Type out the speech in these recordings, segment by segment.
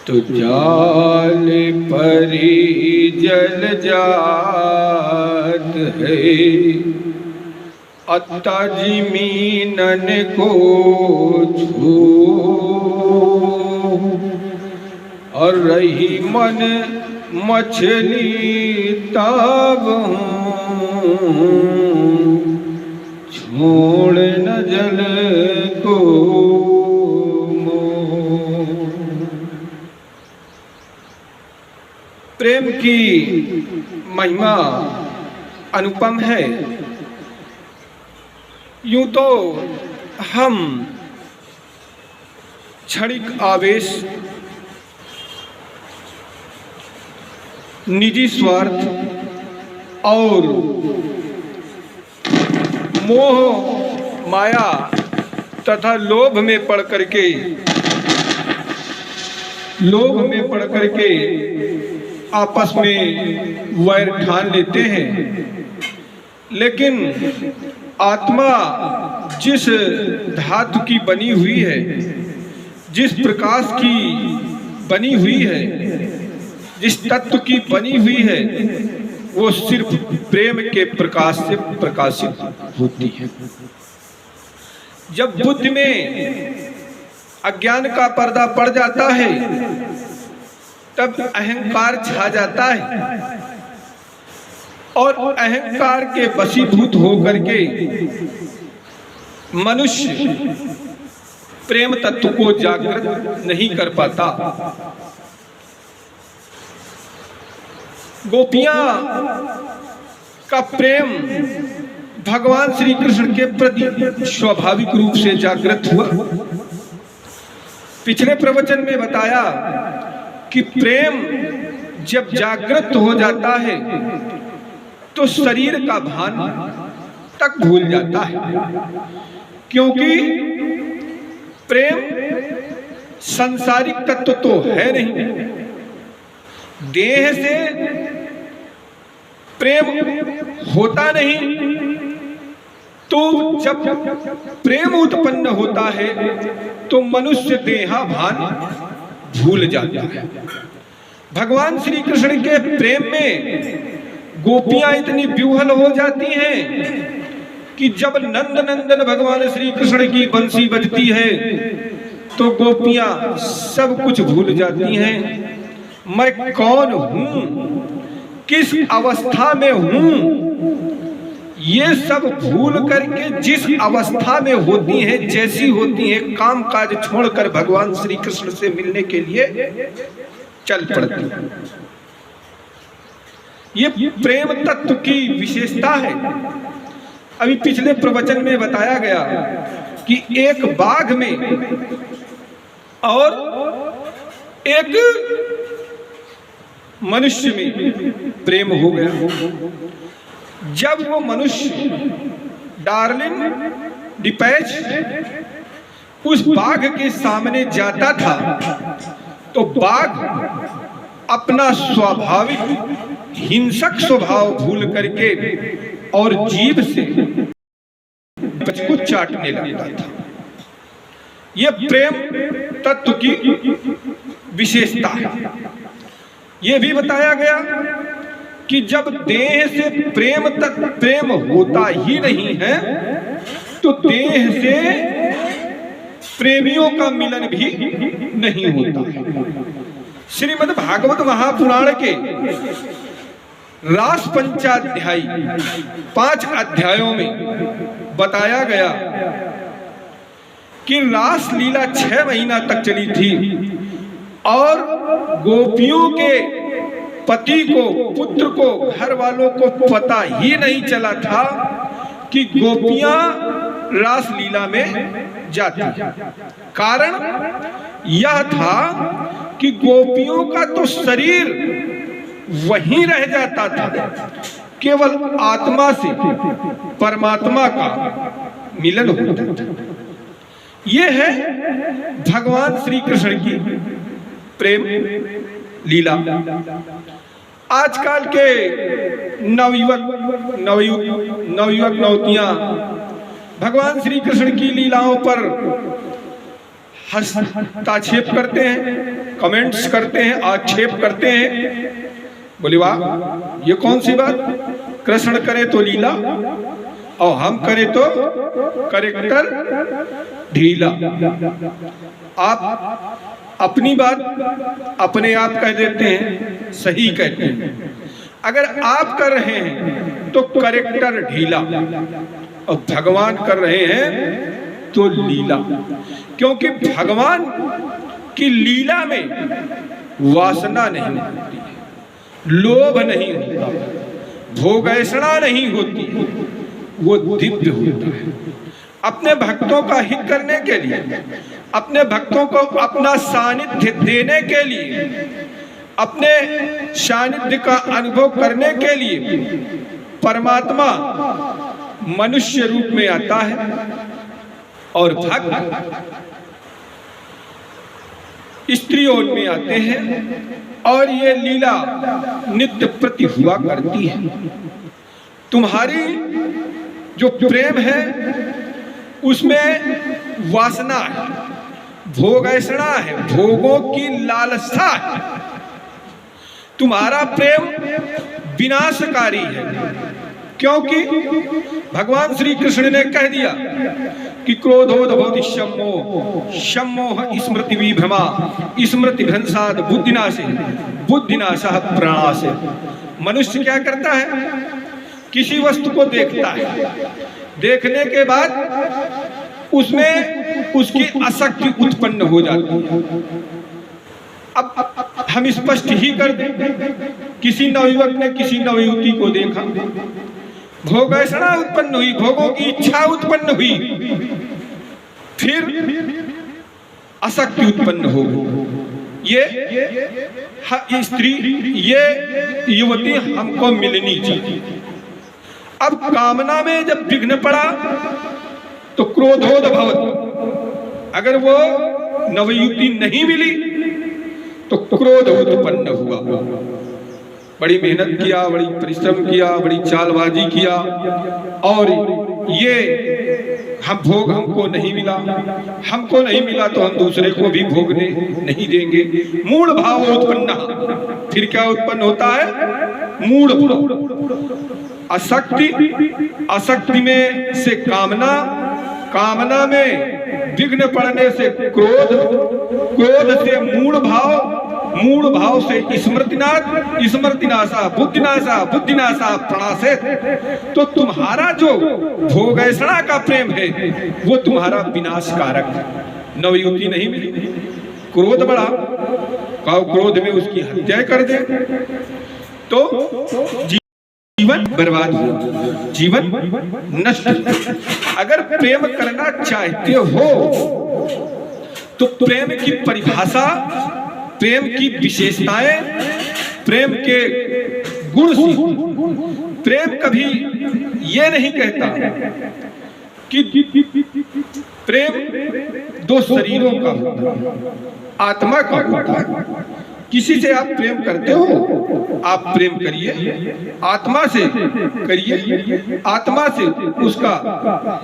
तो जाल परी जल जात है, अत्ता जमीनन को छू और रही मन मछली ताब छोड़ न जल को। प्रेम की महिमा अनुपम है। यूं तो हम क्षणिक आवेश, निजी स्वार्थ और मोह माया तथा लोभ में पड़ करके आपस में वैर ठान लेते हैं, लेकिन आत्मा जिस धातु की बनी हुई है, जिस प्रकाश की बनी हुई है, जिस तत्व की बनी हुई है, वो सिर्फ प्रेम के प्रकाश से प्रकाशित होती है। जब बुद्धि में अज्ञान का पर्दा पड़ जाता है तब अहंकार छा जाता है और अहंकार के वशीभूत होकर के मनुष्य प्रेम तत्व को जागृत नहीं कर पाता। गोपियां का प्रेम भगवान श्री कृष्ण के प्रति स्वाभाविक रूप से जागृत हुआ। पिछले प्रवचन में बताया कि प्रेम जब जागृत हो जाता है तो शरीर का भान तक भूल जाता है, क्योंकि प्रेम सांसारिक तत्व तो है नहीं। देह से प्रेम होता नहीं, तो जब प्रेम उत्पन्न होता है तो मनुष्य देहा भान भूल जाता है। भगवान श्री कृष्ण के प्रेम में गोपियां इतनी व्यूहल हो जाती हैं कि जब नंद नंदन भगवान श्री कृष्ण की बंसी बजती है तो गोपियां सब कुछ भूल जाती हैं। मैं कौन हूं, किस अवस्था में हूं, ये सब भूल करके जिस अवस्था में होती हैं, जैसी होती हैं, काम काज छोड़कर भगवान श्री कृष्ण से मिलने के लिए चल पड़ती हैं। ये प्रेम तत्व की विशेषता है। अभी पिछले प्रवचन में बताया गया कि एक बाघ में और एक मनुष्य में प्रेम हो गया। जब वो मनुष्य डार्लिन डिपैच उस बाघ के सामने जाता था तो बाघ अपना स्वाभाविक हिंसक स्वभाव भूल करके और जीभ से को चाटने लगता था। यह प्रेम तत्व की विशेषता है। यह भी बताया गया कि जब देह से प्रेम होता ही नहीं है तो देह से प्रेमियों का मिलन भी नहीं होता है। श्रीमद् भागवत महापुराण के रास पंचाध्यायी 5 अध्यायों में बताया गया कि रास लीला 6 महीना तक चली थी और गोपियों के पति को, पुत्र को, घर वालों को पता ही नहीं चला था कि गोपियां रास लीला में जाती। कारण यह था कि गोपियों का तो शरीर वहीं रह जाता था, केवल आत्मा से परमात्मा का मिलन होता था। यह है भगवान श्री कृष्ण की प्रेम लीला। आजकल के नवयुवक नवतियां भगवान श्री कृष्ण की लीलाओं पर हस्ताक्षेप करते हैं, कमेंट्स करते हैं, आक्षेप करते हैं। बोले वाह, ये कौन सी बात, कृष्ण करे तो लीला और हम करें तो करेक्टर ढीला। आप अपनी बात अपने आप कह देते हैं, सही कहते हैं। अगर आप कर रहे हैं तो करेक्टर ढीला और भगवान कर रहे हैं तो लीला। क्योंकि भगवान की लीला में वासना नहीं होती, लोभ नहीं होता, भोगैषणा नहीं होती, वो दिव्य होता है। अपने भक्तों का हित करने के लिए, अपने भक्तों को अपना सानिध्य देने के लिए, अपने सानिध्य का अनुभव करने के लिए परमात्मा मनुष्य रूप में आता है और भक्त स्त्री योन में आते हैं और ये लीला नित्य प्रति हुआ करती है। तुम्हारी जो प्रेम है उसमें वासना है, भोगैषणा है, भोगों की लालसा है। तुम्हारा प्रेम विनाशकारी है, क्योंकि भगवान श्री कृष्ण ने कह दिया कि क्रोधोद्भवति शम्मोह, शम्मोह स्मृति विभ्रमा, स्मृति भ्रंशात् बुद्धिनाशे, बुद्धिनाशः प्रणाशे। मनुष्य क्या करता है, किसी वस्तु को देखता है, देखने के बाद उसमें उसकी आसक्ति उत्पन्न हो जाती है। अब हम स्पष्ट ही कर दें, किसी नवयुवक ने किसी नवयुवती को देखा, भोगैषणा उत्पन्न हुई, भोगों की इच्छा उत्पन्न हुई, फिर आसक्ति उत्पन्न हो गई। ये स्त्री, ये युवती हमको मिलनी चाहिए। अब कामना में जब विघ्न पड़ा तो क्रोधोद्भवत्, अगर वो नवयुवती नहीं मिली तो क्रोध उत्पन्न हुआ। बड़ी मेहनत किया, बड़ी परिश्रम किया, बड़ी चालबाजी किया और ये हम भोग हमको नहीं मिला, हमको नहीं मिला तो हम दूसरे को भी भोगने नहीं देंगे। मूढ़ भाव उत्पन्न, फिर क्या उत्पन्न होता है, मूढ़ भाव। आसक्ति, आसक्ति में से कामना, कामना में विघ्न पड़ने से क्रोध, क्रोध से मूढ़ भाव, मूढ़ भाव से स्मृतिनाश, स्मृतिनाशा बुद्धिनाशा, बुद्धिनाशा प्रणाशे। तो तुम्हारा जो भोगैषणा का प्रेम है वो तुम्हारा विनाशकारक है। नवयुवती नहीं मिली, क्रोध बढ़ा, क्रोध में उसकी हत्या कर दे तो जीवन बर्बाद हो, जीवन नष्ट। अगर प्रेम करना चाहते हो तो प्रेम की परिभाषा, प्रेम की विशेषताएं, प्रेम के गुण सीखो। प्रेम कभी ये नहीं कहता कि प्रेम दो शरीरों का होता है, आत्मा का होता है। किसी से आप प्रेम करते हो, आप प्रेम करिए, आत्मा से करिए, आत्मा से उसका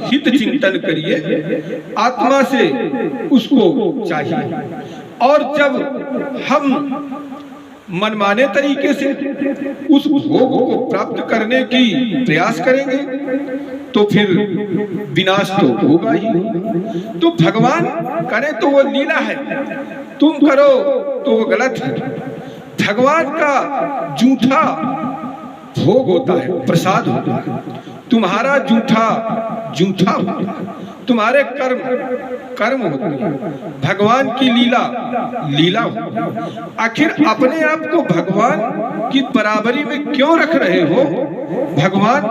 हित चिंतन करिए, आत्मा से उसको चाहिए। और जब हम मनमाने तरीके से उस भोग को प्राप्त करने की प्रयास करेंगे तो फिर विनाश तो होगा ही। तो भगवान करे तो वो लीला है, तुम करो तो वो गलत है। भगवान का जूठा भोग होता है, प्रसाद होता है, तुम्हारा जूठा जूठा होता है, तुम्हारे कर्म कर्म होते हैं, भगवान की लीला लीला होती है। आखिर अपने आप को भगवान की बराबरी में क्यों रख रहे हो? भगवान